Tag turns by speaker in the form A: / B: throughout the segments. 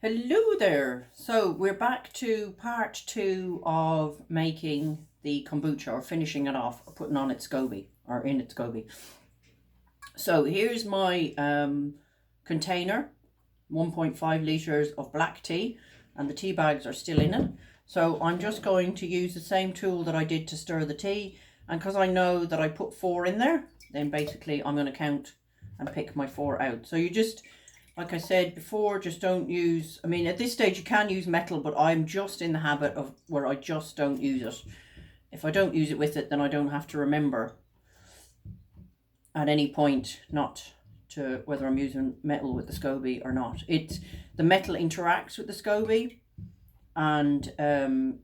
A: Hello there. So we're back to part 2 of making the kombucha, or finishing it off, or putting on its SCOBY, or in its SCOBY. So here's my container, 1.5 litres of black tea, and the tea bags are still in it. So I'm just going to use the same tool that I did to stir the tea, and because I know that I put 4 in there, then basically I'm going to count and pick my 4 out. So you just, like I said before, just don't use, I mean, at this stage you can use metal, but I'm just in the habit of where I just don't use it. If I don't use it with it, then I don't have to remember at any point not to whether I'm using metal with the SCOBY or not. The metal interacts with the SCOBY and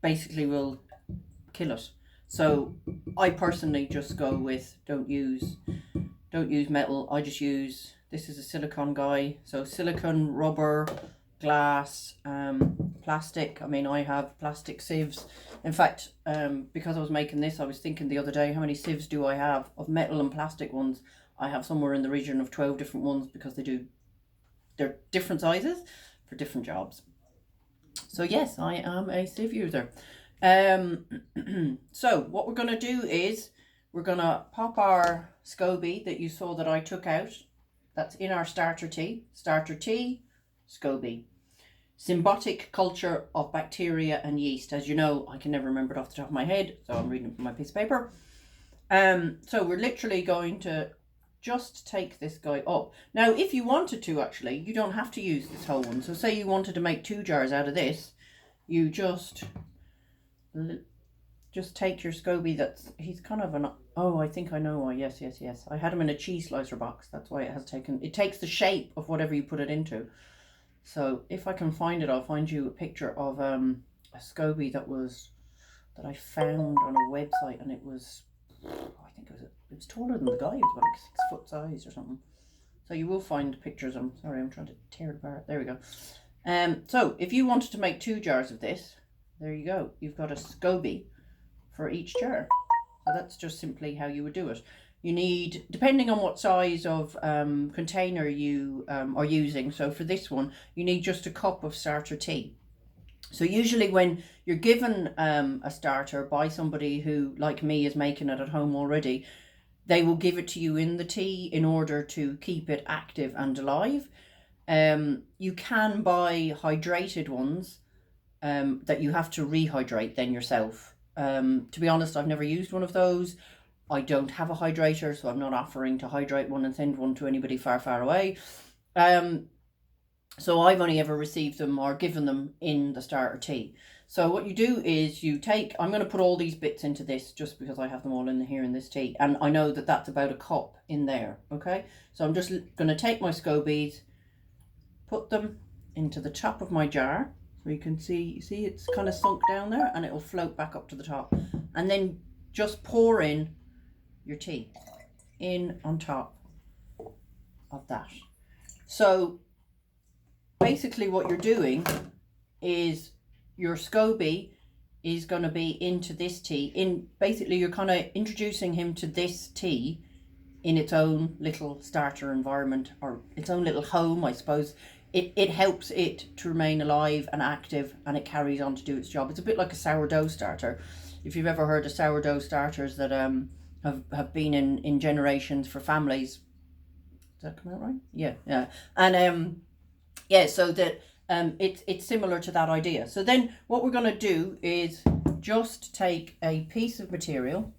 A: basically will kill it. So I personally just go with don't use metal. I just use, this is a silicone guy, so silicone, rubber, glass, plastic. I mean, I have plastic sieves. In fact, because I was making this, I was thinking the other day, how many sieves do I have of metal and plastic ones? I have somewhere in the region of 12 different ones, because they're different sizes for different jobs. So yes, I am a sieve user. So what we're going to do is we're going to pop our SCOBY that you saw that I took out. That's in our starter tea, SCOBY. Symbiotic culture of bacteria and yeast. As you know, I can never remember it off the top of my head, so I'm reading from my piece of paper. So we're literally going to just take this guy up. Now, if you wanted to, actually, you don't have to use this whole one. So say you wanted to make 2 jars out of this, you just take your SCOBY. He's kind of an, oh, I think I know why. Yes. I had him in a cheese slicer box. That's why it takes the shape of whatever you put it into. So if I can find it, I'll find you a picture of a SCOBY that I found on a website, and it was, I think it was taller than the guy. It was about like 6 foot size or something. So you will find pictures. I'm sorry, I'm trying to tear it apart. There we go. So if you wanted to make 2 jars of this, there you go. You've got a SCOBY for each jar. So that's just simply how you would do it. You need, depending on what size of container you are using, so for this one, you need just a cup of starter tea. So usually when you're given a starter by somebody who, like me, is making it at home already, they will give it to you in the tea in order to keep it active and alive. You can buy hydrated ones that you have to rehydrate then yourself. To be honest, I've never used one of those. I don't have a hydrator, so I'm not offering to hydrate one and send one to anybody far, far away. So I've only ever received them or given them in the starter tea. So what you do is you take, I'm going to put all these bits into this just because I have them all in here in this tea. And I know that that's about a cup in there, okay? So I'm just going to take my SCOBYs, put them into the top of my jar. So you can see it's kind of sunk down there, and it will float back up to the top. And then just pour in your tea in on top of that. So basically what you're doing is your SCOBY is going to be into this tea. Basically you're kind of introducing him to this tea in its own little starter environment, or its own little home, I suppose. It helps it to remain alive and active, and it carries on to do its job. It's a bit like a sourdough starter. If you've ever heard of sourdough starters that have been in generations for families. Does that come out right? Yeah. And so that it's similar to that idea. So then what we're going to do is just take a piece of material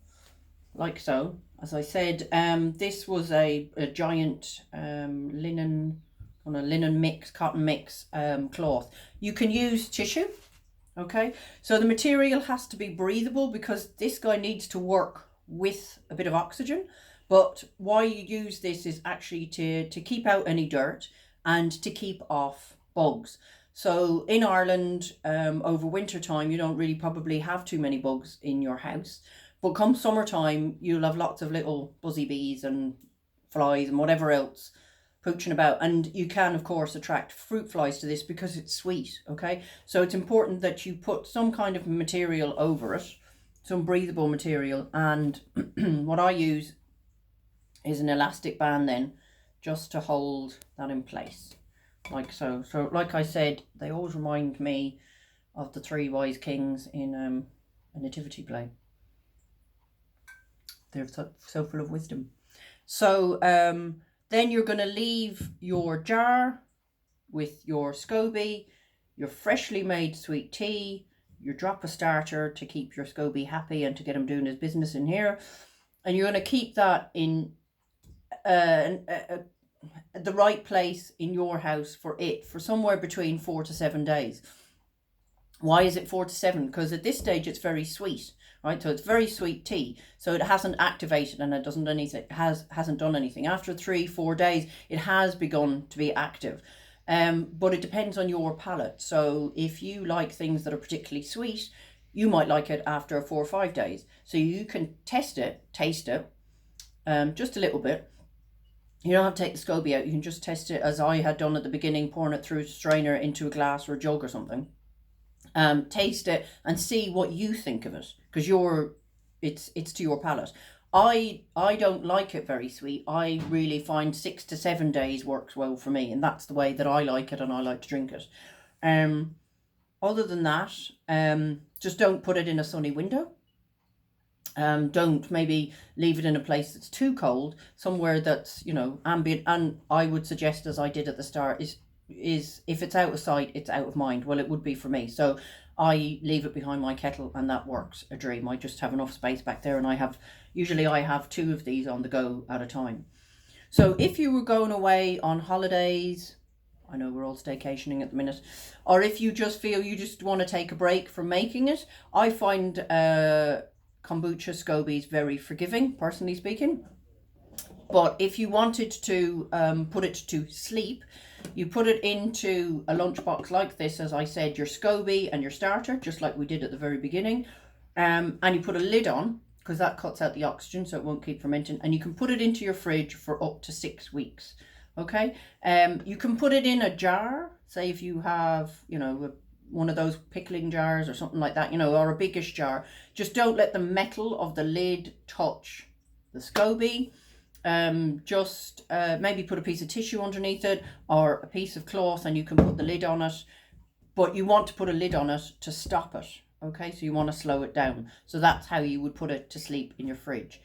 A: like so. As I said, this was a giant linen mix, cotton mix cloth. You can use tissue. Okay, so the material has to be breathable, because this guy needs to work with a bit of oxygen. But why you use this is actually to keep out any dirt and to keep off bugs. So in Ireland, over winter time, you don't really probably have too many bugs in your house. But come summertime, you'll have lots of little buzzy bees and flies and whatever else pooching about, and you can of course attract fruit flies to this because it's sweet. Okay, so it's important that you put some kind of material over it, some breathable material, and what I use is an elastic band then, just to hold that in place. like so. So like I said, they always remind me of the three wise kings in a nativity play. They're so full of wisdom. So then you're going to leave your jar with your SCOBY, your freshly made sweet tea, your drop of starter to keep your SCOBY happy and to get him doing his business in here. And you're going to keep that in the right place in your house for somewhere between 4 to 7 days. Why is it 4 to 7? Because at this stage it's very sweet, right? So it's very sweet tea. So it hasn't activated and it hasn't done anything. After 3-4 days, it has begun to be active. But it depends on your palate. So if you like things that are particularly sweet, you might like it after 4 or 5 days. So you can taste it, just a little bit. You don't have to take the SCOBY out. You can just test it as I had done at the beginning, pouring it through a strainer into a glass or a jug or something. Taste it and see what you think of it, because it's to your palate. I don't like it very sweet. I really find 6 to 7 days works well for me, and that's the way that I like it and I like to drink it. Other than that, just don't put it in a sunny window. Don't maybe leave it in a place that's too cold, somewhere that's, ambient. And I would suggest, as I did at the start, is if it's out of sight, it's out of mind. Well, it would be for me. So I leave it behind my kettle and that works a dream. I just have enough space back there, and I have 2 of these on the go at a time. So if you were going away on holidays, I know we're all staycationing at the minute, or if you just feel you just want to take a break from making it, I find Kombucha SCOBY is very forgiving, personally speaking. But if you wanted to put it to sleep, you put it into a lunchbox like this, as I said, your SCOBY and your starter, just like we did at the very beginning. And you put a lid on, because that cuts out the oxygen so it won't keep fermenting. And you can put it into your fridge for up to 6 weeks. Okay. You can put it in a jar, say if you have, one of those pickling jars or something like that, or a biggish jar. Just don't let the metal of the lid touch the SCOBY. Just maybe put a piece of tissue underneath it or a piece of cloth, and you can put the lid on it. But you want to put a lid on it to stop it. Okay, so you want to slow it down. So that's how you would put it to sleep in your fridge.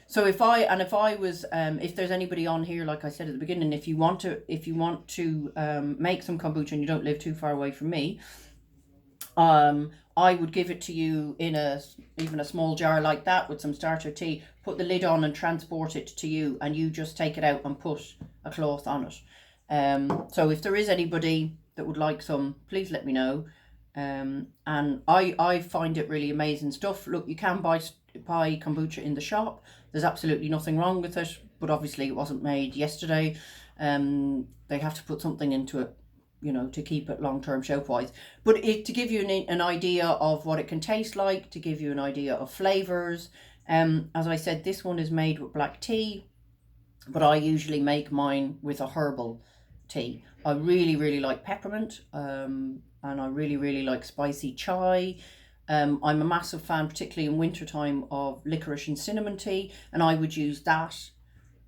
A: So if there's anybody on here, like I said at the beginning, if you want to make some kombucha and you don't live too far away from me, I would give it to you in even a small jar like that with some starter tea, put the lid on and transport it to you, and you just take it out and put a cloth on it. So if there is anybody that would like some, please let me know. And I find it really amazing stuff. Look, you can buy kombucha in the shop. There's absolutely nothing wrong with it, but obviously it wasn't made yesterday. They have to put something into it, to keep it long-term shelf-wise. But to give you an idea of what it can taste like, to give you an idea of flavours. As I said, this one is made with black tea, but I usually make mine with a herbal tea. I really, really like peppermint, and I really, really like spicy chai. I'm a massive fan, particularly in wintertime, of licorice and cinnamon tea, and I would use that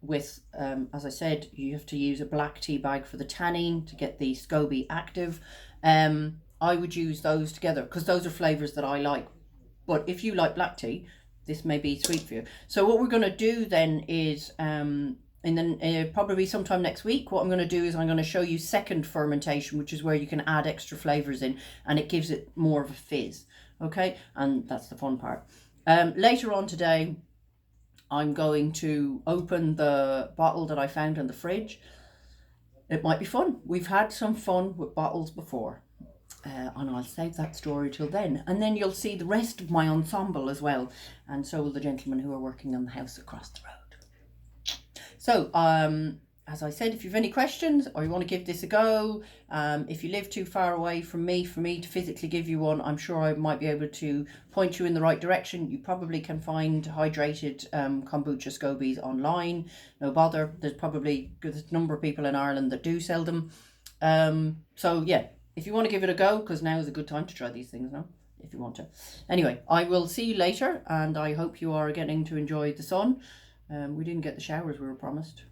A: with, as I said, you have to use a black tea bag for the tannin to get the SCOBY active. I would use those together because those are flavours that I like. But if you like black tea, this may be sweet for you. So what we're going to do then is, probably sometime next week, what I'm going to do is I'm going to show you second fermentation, which is where you can add extra flavours in and it gives it more of a fizz. Okay, and that's the fun part. Later on today, I'm going to open the bottle that I found in the fridge. It might be fun. We've had some fun with bottles before. And I'll save that story till then. And then you'll see the rest of my ensemble as well. And so will the gentlemen who are working on the house across the road. So, as I said, if you have any questions or you want to give this a go, if you live too far away from me, for me to physically give you one, I'm sure I might be able to point you in the right direction. You probably can find hydrated kombucha SCOBYs online. No bother. There's probably a number of people in Ireland that do sell them. So yeah, if you want to give it a go, because now is a good time to try these things now, if you want to. Anyway, I will see you later, and I hope you are getting to enjoy the sun. We didn't get the showers we were promised.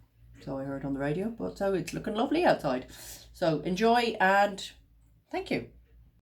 A: So I heard on the radio, but so it's looking lovely outside. So enjoy and thank you.